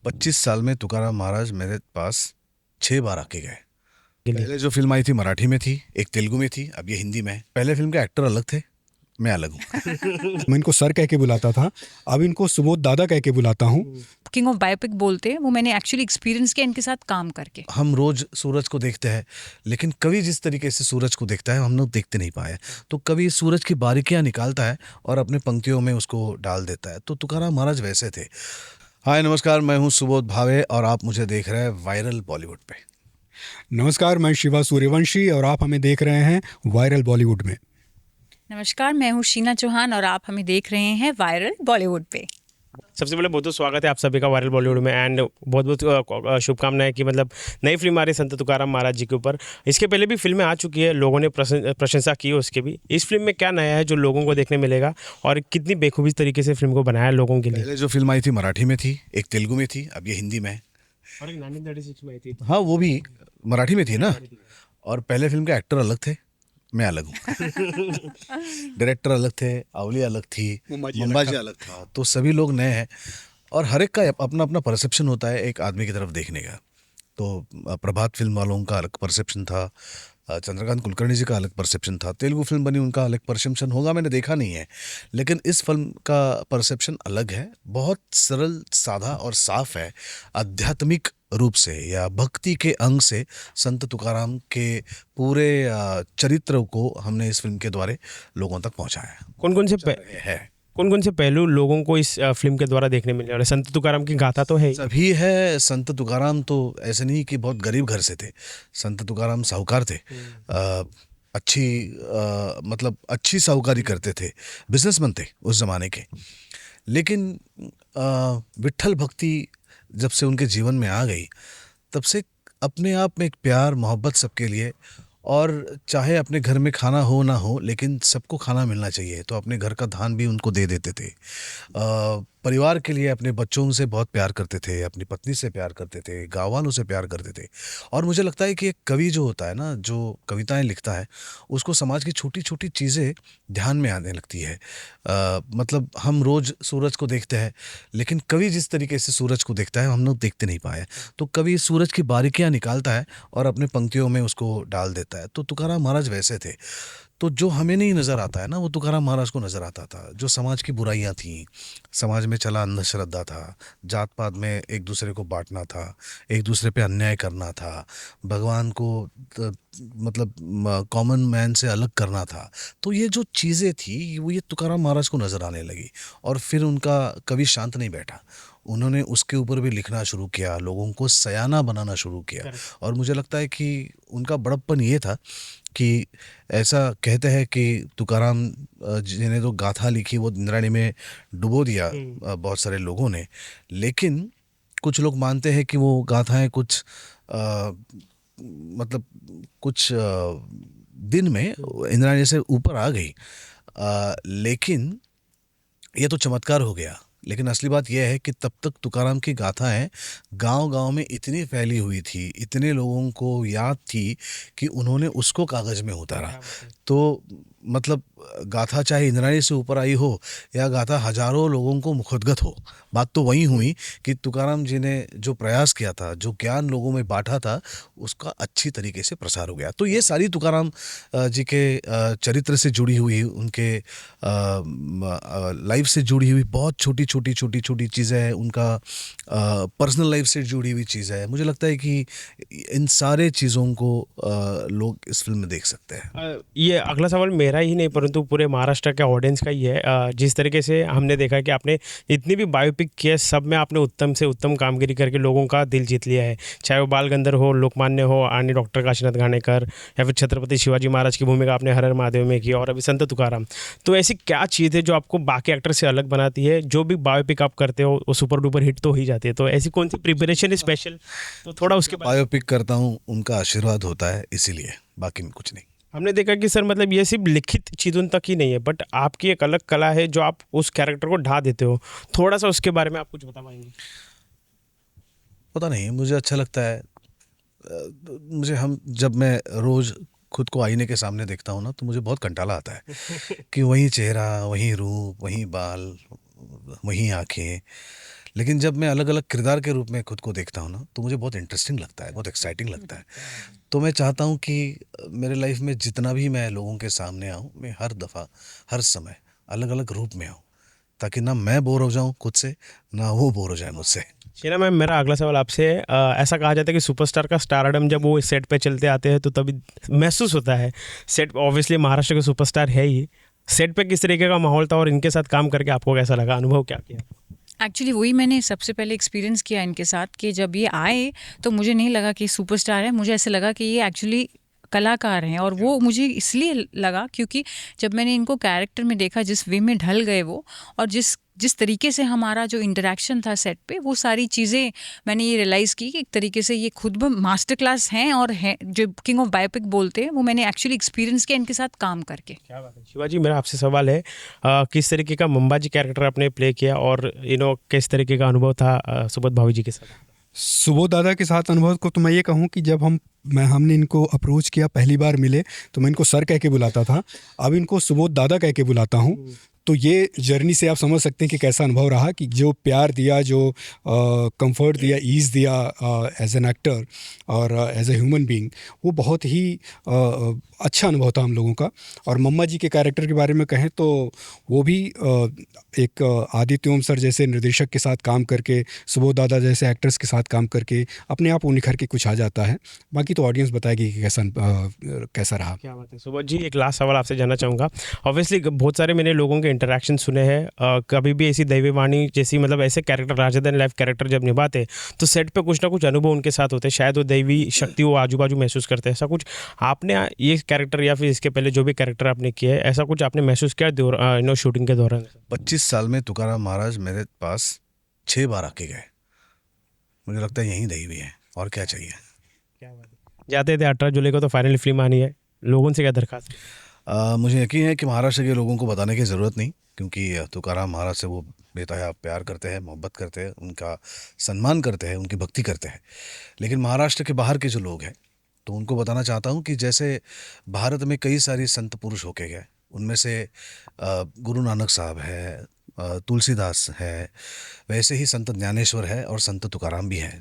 25 साल में तुकाराम महाराज मेरे पास 6 बार आके गए। के लिए पहले जो फिल्म आई थी मराठी में थी, एक तेलुगु में थी, अब ये हिंदी में है। पहले फिल्म के एक्टर अलग थे, मैं अलग हूँ। मैं इनको सर कह के बुलाता था, अब इनको सुबोध दादा कह के बुलाता हूँ। किंग ऑफ बायोपिक बोलते हैं, वो मैंने एक्चुअली एक्सपीरियंस किया इनके साथ काम करके। हम रोज सूरज को देखते हैं, लेकिन कवि जिस तरीके से सूरज को देखता है हम लोग देखते नहीं पाए। तो कवि सूरज की बारीकियां निकालता है और अपने पंक्तियों में उसको डाल देता है। तो तुकाराम महाराज वैसे थे। हाय नमस्कार, मैं हूँ सुबोध भावे और आप मुझे देख रहे हैं वायरल बॉलीवुड पे। नमस्कार, मैं शिवा सूर्यवंशी और आप हमें देख रहे हैं वायरल बॉलीवुड में। नमस्कार, मैं हूँ शीना चौहान और आप हमें देख रहे हैं वायरल बॉलीवुड पे। सबसे पहले बहुत बहुत स्वागत है आप सभी का वायरल बॉलीवुड में। एंड बहुत बहुत शुभकामनाएं कि मतलब नई फिल्म आ रही है संत तुकाराम महाराज जी के ऊपर। इसके पहले भी फिल्में आ चुकी है, लोगों ने प्रशंसा की है उसके भी। इस फिल्म में क्या नया है जो लोगों को देखने मिलेगा और कितनी बेखूबी तरीके से फिल्म को बनाया है लोगों के लिए? पहले जो फिल्म आई थी मराठी में थी, एक तेलुगु में थी, अब ये हिंदी में है। और एक 1936 में आई थी। हाँ, वो भी मराठी में थी ना। और पहले फिल्म के एक्टर अलग थे, मैं अलग हूँ। डायरेक्टर अलग थे, अवली अलग थी, मुंबाजी अलग था। तो सभी लोग नए हैं और हर एक का अपना अपना परसेप्शन होता है एक आदमी की तरफ देखने का। तो प्रभात फिल्म वालों का अलग परसेप्शन था, चंद्रकांत कुलकर्णी जी का अलग परसेप्शन था, तेलुगु फिल्म बनी उनका अलग परसेप्शन होगा, मैंने देखा नहीं है। लेकिन इस फिल्म का परसेप्शन अलग है, बहुत सरल, सादा और साफ है। आध्यात्मिक रूप से या भक्ति के अंग से संत तुकाराम के पूरे चरित्र को हमने इस फिल्म के द्वारा लोगों तक पहुंचाया है। कौन कौन से पहलू लोगों को इस फिल्म के द्वारा देखने मिले? और संत तुकाराम की गाथा तो है ही। सभी है। संत तुकाराम तो ऐसे नहीं कि बहुत गरीब घर से थे। संत तुकाराम साहूकार थे। अच्छी मतलब अच्छी साहूकारी करते थे, बिजनेसमैन थे उस जमाने के। लेकिन विट्ठल भक्ति जब से उनके जीवन में आ गई, तब से अपने आप में एक प्यार मोहब्बत सबके लिए, और चाहे अपने घर में खाना हो ना हो लेकिन सबको खाना मिलना चाहिए, तो अपने घर का धान भी उनको दे देते थे। परिवार के लिए अपने बच्चों से बहुत प्यार करते थे, अपनी पत्नी से प्यार करते थे, गाँव वालों से प्यार करते थे। और मुझे लगता है कि एक कवि जो होता है ना, जो कविताएं लिखता है, उसको समाज की छोटी छोटी चीज़ें ध्यान में आने लगती है। मतलब हम रोज़ सूरज को देखते हैं, लेकिन कवि जिस तरीके से सूरज को देखता है हम लोग देखते नहीं पाए। तो कवि सूरज की बारीकियां निकालता है और अपने पंक्तियों में उसको डाल देता है। तो तुकाराम महाराज वैसे थे। तो जो हमें नहीं नज़र आता है ना, वो तुकाराम महाराज को नज़र आता था। जो समाज की बुराइयां थीं, समाज में चला अंधश्रद्धा था, जात पात में एक दूसरे को बांटना था, एक दूसरे पे अन्याय करना था, भगवान को मतलब कॉमन मैन से अलग करना था। तो ये जो चीज़ें थी वो ये तुकाराम महाराज को नज़र आने लगी। और फिर उनका कवि शांत नहीं बैठा, उन्होंने उसके ऊपर भी लिखना शुरू किया, लोगों को सयाना बनाना शुरू किया। और मुझे लगता है कि उनका बड़प्पन ये था कि ऐसा कहते हैं कि तुकाराम जी ने जो गाथा लिखी वो इंद्रायणी में डुबो दिया बहुत सारे लोगों ने। लेकिन कुछ लोग मानते हैं कि वो गाथाएं कुछ मतलब कुछ दिन में इंद्रायणी से ऊपर आ गई। लेकिन ये तो चमत्कार हो गया। लेकिन असली बात यह है कि तब तक तुकाराम की गाथाएं गांव-गांव में इतनी फैली हुई थी, इतने लोगों को याद थी कि उन्होंने उसको कागज़ में उतारा। तो मतलब गाथा चाहे इंद्रायणी से ऊपर आई हो या गाथा हजारों लोगों को मुखोद्गत हो, बात तो वही हुई कि तुकाराम जी ने जो प्रयास किया था, जो ज्ञान लोगों में बांटा था, उसका अच्छी तरीके से प्रसार हो गया। तो ये सारी तुकाराम जी के चरित्र से जुड़ी हुई, उनके लाइफ से जुड़ी हुई बहुत छोटी चीज़ें हैं, उनका पर्सनल लाइफ से जुड़ी हुई चीज़ें हैं। मुझे लगता है कि इन सारे चीज़ों को लोग इस फिल्म में देख सकते हैं। ये अगला सवाल मेरा ही नहीं परंतु पूरे महाराष्ट्र के ऑडियंस का ही है। जिस तरीके से हमने देखा कि आपने जितनी भी बायोपिक की है सब में आपने उत्तम से उत्तम कामगिरी करके लोगों का दिल जीत लिया है, चाहे वो बाल गंधर्व हो, लोकमान्य हो, आनी डॉक्टर काशीनाथ घाणेकर, या फिर छत्रपति शिवाजी महाराज की भूमिका आपने हर हर महादेव में की, और अभी संत तुकाराम। तो ऐसी क्या चीज़ है जो आपको बाकी एक्टर से अलग बनाती है? जो भी बायोपिक आप करते हो वो सुपर डुपर हिट तो ही जाती है, तो ऐसी कौन सी प्रिपरेशन है स्पेशल? तो थोड़ा उसके बायोपिक करता हूँ, उनका आशीर्वाद होता है, इसीलिए, बाकी में कुछ नहीं। हमने देखा कि सर मतलब ये सिर्फ लिखित चीज़ों तक ही नहीं है, बट आपकी एक अलग कला है जो आप उस कैरेक्टर को ढा देते हो। थोड़ा सा उसके बारे में आप कुछ बता पाएंगे? पता नहीं, मुझे अच्छा लगता है। मुझे जब मैं रोज़ खुद को आईने के सामने देखता हूँ ना, तो मुझे बहुत कंटाला आता है कि वही चेहरा, वही रूप, वही बाल, वही आँखें। लेकिन जब मैं अलग अलग किरदार के रूप में खुद को देखता हूँ ना, तो मुझे बहुत इंटरेस्टिंग लगता है, बहुत एक्साइटिंग लगता है। तो मैं चाहता हूँ कि मेरे लाइफ में जितना भी मैं लोगों के सामने आऊँ, मैं हर दफ़ा हर समय अलग अलग रूप में आऊँ, ताकि ना मैं बोर हो जाऊँ खुद से, ना वो बोर हो जाए मुझसे। शीना मैम, मेरा अगला सवाल आपसे ऐसा कहा जाता है कि सुपरस्टार का स्टारडम जब वो सेट पे चलते आते हैं तो तभी महसूस होता है। सेट ऑब्वियसली महाराष्ट्र के सुपरस्टार है ही, सेट पे किस तरीके का माहौल था और इनके साथ काम करके आपको कैसा लगा, अनुभव क्या किया? एक्चुअली वही मैंने सबसे पहले एक्सपीरियंस किया इनके साथ कि जब ये आए तो मुझे नहीं लगा कि सुपरस्टार है, मुझे ऐसे लगा कि ये एक्चुअली कलाकार हैं। और वो मुझे इसलिए लगा क्योंकि जब मैंने इनको कैरेक्टर में देखा, जिस वे में ढल गए वो, और जिस जिस तरीके से हमारा जो इंटरेक्शन था सेट पे, वो सारी चीज़ें मैंने ये रियलाइज़ की कि एक तरीके से ये खुद मास्टर क्लास हैं, और हैं जो किंग ऑफ बायोपिक बोलते हैं, वो मैंने एक्चुअली एक्सपीरियंस किया इनके साथ काम करके। क्या बात है शिवाजी, मेरा आपसे सवाल है किस तरीके का मंबाजी कैरेक्टर आपने प्ले किया और किस तरीके का अनुभव था सुबोध भावी जी के साथ? सुबोध दादा के साथ अनुभव को तो मैं ये कहूँ कि जब हमने इनको अप्रोच किया, पहली बार मिले तो मैं इनको सर कह के बुलाता था, अब इनको सुबोध दादा कह के बुलाता हूँ। तो ये जर्नी से आप समझ सकते हैं कि कैसा अनुभव रहा, कि जो प्यार दिया, जो कंफर्ट दिया, ईज़ दिया एज एन एक्टर और एज ए ह्यूमन बीइंग, वो बहुत ही अच्छा अनुभव था हम लोगों का। और मम्मा जी के कैरेक्टर के बारे में कहें तो वो भी एक आदित्य ओम सर जैसे निर्देशक के साथ काम करके, सुबोध दादा जैसे एक्टर्स के साथ काम करके अपने आप वो निखर के कुछ आ जाता है। बाकी तो ऑडियंस बताएगी कि कैसा रहा। क्या बात है सुबोध जी, एक लास्ट सवाल आपसे जानना चाहूँगा। ऑब्वियसली बहुत सारे मैंने लोगों के इंटरेक्शन सुने हैं, कभी भी ऐसी दैवी वाणी जैसी, मतलब ऐसे character, larger than life character जब निभाते तो सेट पे कुछ ना कुछ अनुभव उनके साथ होते हैं, शायद वो दैवी शक्ति वो आजू बाजू महसूस करते हैं। ऐसा कुछ आपने ये कैरेक्टर या फिर इसके पहले जो भी कैरेक्टर आपने किए है, ऐसा कुछ आपने महसूस किया शूटिंग के दौरान? 25 साल में तुकाराम महाराज मेरे पास 6 बार आके गए। मुझे लगता है यहीं दैवी है, और क्या चाहिए। क्या बात है। जाते थे 18 जुलाई को तो फाइनली फिल्म आनी है, लोगों से क्या दरखास्त? मुझे यकीन है कि महाराष्ट्र के लोगों को बताने की ज़रूरत नहीं, क्योंकि तुकाराम महाराज से वो बेताया प्यार करते हैं, मोहब्बत करते हैं, उनका सम्मान करते हैं, उनकी भक्ति करते हैं। लेकिन महाराष्ट्र के बाहर के जो लोग हैं, तो उनको बताना चाहता हूँ कि जैसे भारत में कई सारी संत पुरुष होके गए, उनमें से गुरु नानक साहब है, तुलसीदास है, वैसे ही संत ज्ञानेश्वर है और संत तुकाराम भी हैं।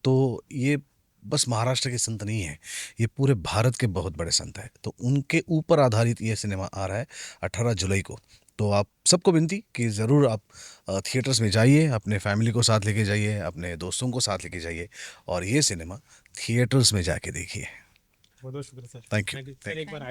तो ये बस महाराष्ट्र के संत नहीं है, ये पूरे भारत के बहुत बड़े संत हैं। तो उनके ऊपर आधारित ये सिनेमा आ रहा है 18 जुलाई को। तो आप सबको विनती कि ज़रूर आप थिएटर्स में जाइए, अपने फैमिली को साथ लेके जाइए, अपने दोस्तों को साथ लेके जाइए और ये सिनेमा थिएटर्स में जाके देखिए। बहुत बहुत शुक्रिया सर। Thank you. सर एक बार